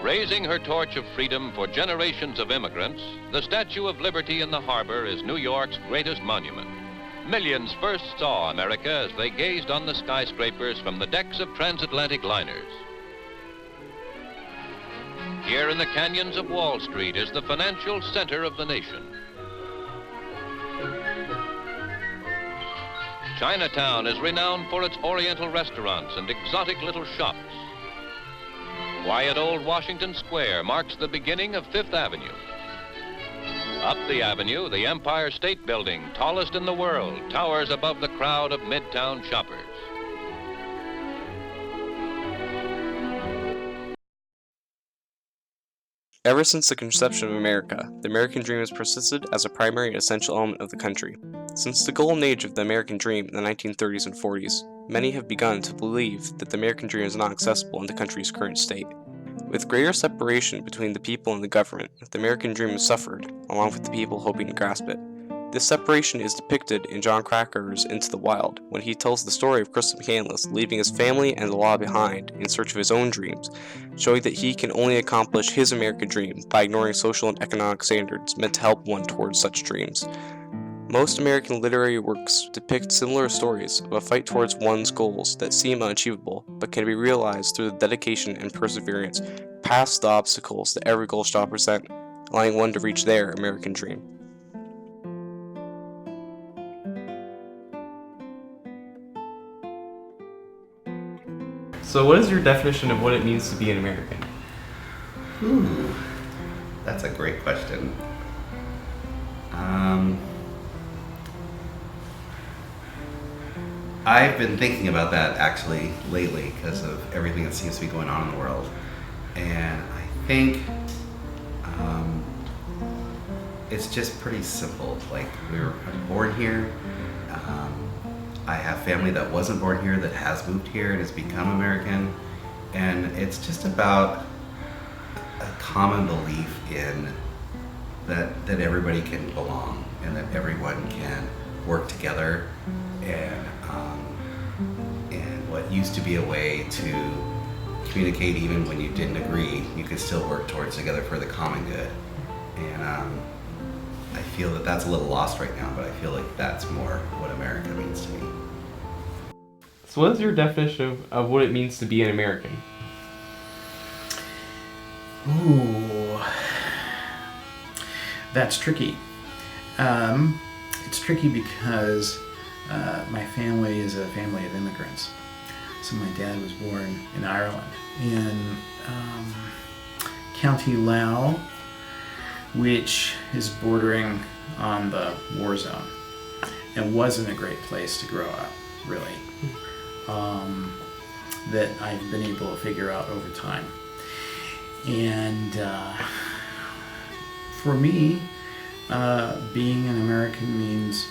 Raising her torch of freedom for generations of immigrants, the Statue of Liberty in the harbor is New York's greatest monument. Millions first saw America as they gazed on the skyscrapers from the decks of transatlantic liners. Here in the canyons of Wall Street is the financial center of the nation. Chinatown is renowned for its oriental restaurants and exotic little shops. Quiet old Washington Square marks the beginning of Fifth Avenue. Up the avenue, the Empire State Building, tallest in the world, towers above the crowd of midtown shoppers. Ever since the conception of America, the American dream has persisted as a primary and essential element of the country. Since the golden age of the American dream in the 1930s and 40s, many have begun to believe that the American dream is not accessible in the country's current state. With greater separation between the people and the government, the American dream has suffered, along with the people hoping to grasp it. This separation is depicted in Jon Krakauer's Into the Wild, when he tells the story of Chris McCandless leaving his family and the law behind in search of his own dreams, showing that he can only accomplish his American dream by ignoring social and economic standards meant to help one towards such dreams. Most American literary works depict similar stories of a fight towards one's goals that seem unachievable, but can be realized through the dedication and perseverance past the obstacles that every goal shall present, allowing one to reach their American dream. So what is your definition of what it means to be an American? Ooh, that's a great question. I've been thinking about that actually lately because of everything that seems to be going on in the world. And I think it's just pretty simple. Like, I'm born here. I have family that wasn't born here that has moved here and has become American. And it's just about a common belief in that everybody can belong and that everyone can work together, and what used to be a way to communicate even when you didn't agree, you could still work towards together for the common good. And I feel that that's a little lost right now, but I feel like that's more what America means to me. So what is your definition of what it means to be an American? Ooh, that's tricky. It's tricky because my family is a family of immigrants. So my dad was born in Ireland, in County Louth, which is bordering on the war zone. It wasn't a great place to grow up, really, that I've been able to figure out over time. And for me, being an American means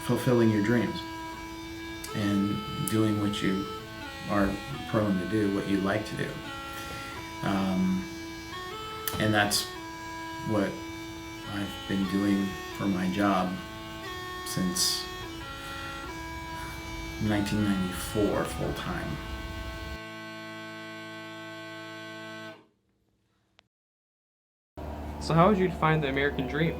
fulfilling your dreams and doing what you are prone to do, what you like to do. And that's what I've been doing for my job since 1994 full time. So how would you define the American dream?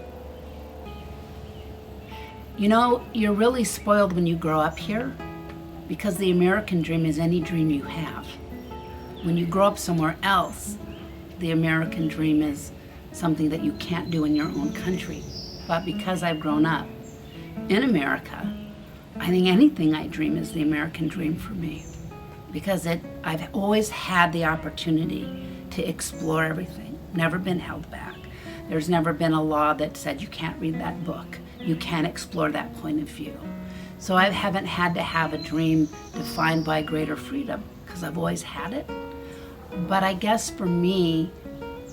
You know, you're really spoiled when you grow up here, because the American dream is any dream you have. When you grow up somewhere else, the American dream is something that you can't do in your own country. But because I've grown up in America, I think anything I dream is the American dream for me, because I've always had the opportunity to explore everything, never been held back. There's never been a law that said you can't read that book, you can't explore that point of view. So I haven't had to have a dream defined by greater freedom, because I've always had it. But I guess for me,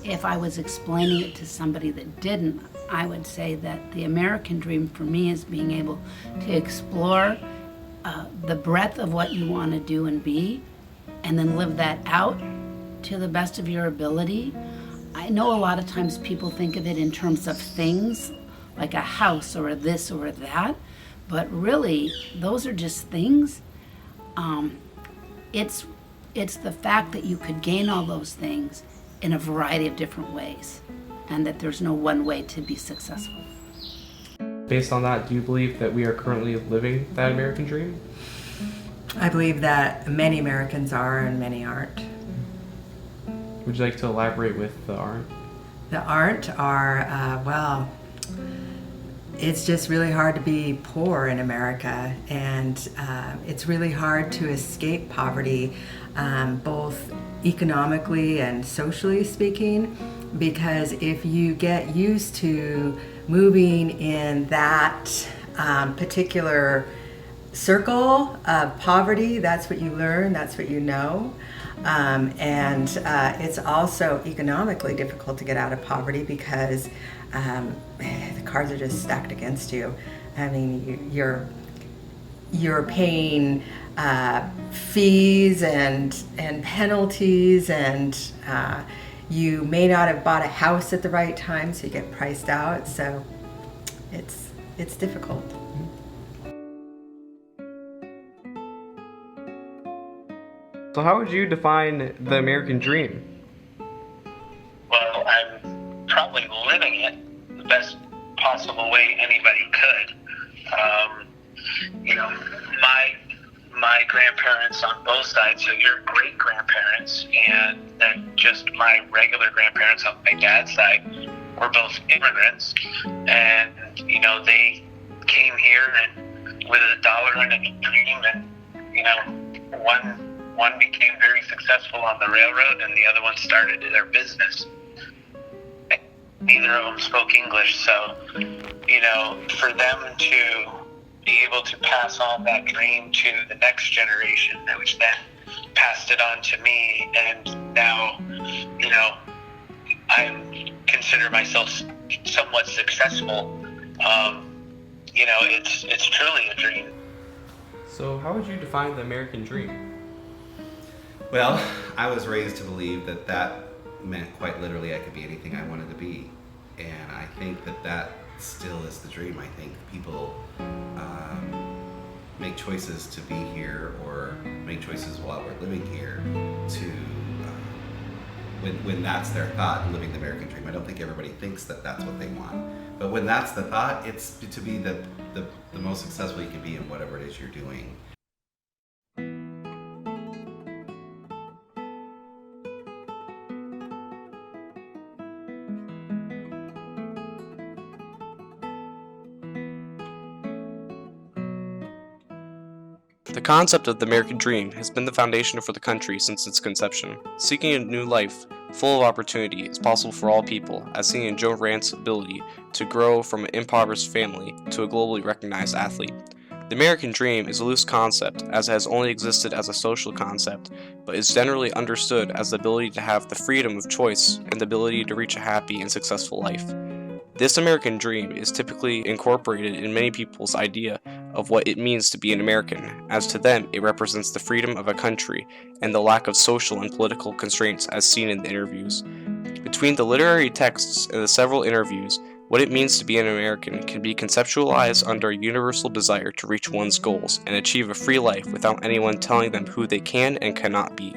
if I was explaining it to somebody that didn't, I would say that the American dream for me is being able to explore the breadth of what you want to do and be, and then live that out to the best of your ability. I know a lot of times people think of it in terms of things, like a house or a this or a that, but really, those are just things. It's It's the fact that you could gain all those things in a variety of different ways, and that there's no one way to be successful. Based on that, do you believe that we are currently living that American dream? I believe that many Americans are and many aren't. Would you like to elaborate with the aren't? The aren't are, well, it's just really hard to be poor in America, and it's really hard to escape poverty, both economically and socially speaking, because if you get used to moving in that particular circle of poverty, that's what you learn, that's what you know. And it's also economically difficult to get out of poverty because the cards are just stacked against you. I mean, you're paying fees and penalties, and you may not have bought a house at the right time, so you get priced out. So it's difficult. So how would you define the American dream? Well, I'm probably living it the best possible way anybody could. My grandparents on both sides, so your great grandparents and then just my regular grandparents on my dad's side, were both immigrants, and they came here and with $1 and a dream, and one became very successful on the railroad, and the other one started their business. Neither of them spoke English, so, for them to be able to pass on that dream to the next generation, which then passed it on to me, and now, I consider myself somewhat successful. It's truly a dream. So how would you define the American dream? Well, I was raised to believe that meant quite literally I could be anything I wanted to be. And I think that still is the dream. I think people make choices to be here, or make choices while we're living here to, when that's their thought, living the American dream. I don't think everybody thinks that that's what they want. But when that's the thought, it's to be the most successful you can be in whatever it is you're doing. The concept of the American dream has been the foundation for the country since its conception. Seeking a new life, full of opportunity, is possible for all people, as seen in Joe Rand's ability to grow from an impoverished family to a globally recognized athlete. The American dream is a loose concept, as it has only existed as a social concept, but is generally understood as the ability to have the freedom of choice and the ability to reach a happy and successful life. This American dream is typically incorporated in many people's idea of what it means to be an American, as to them it represents the freedom of a country and the lack of social and political constraints as seen in the interviews. Between the literary texts and the several interviews, what it means to be an American can be conceptualized under a universal desire to reach one's goals and achieve a free life without anyone telling them who they can and cannot be.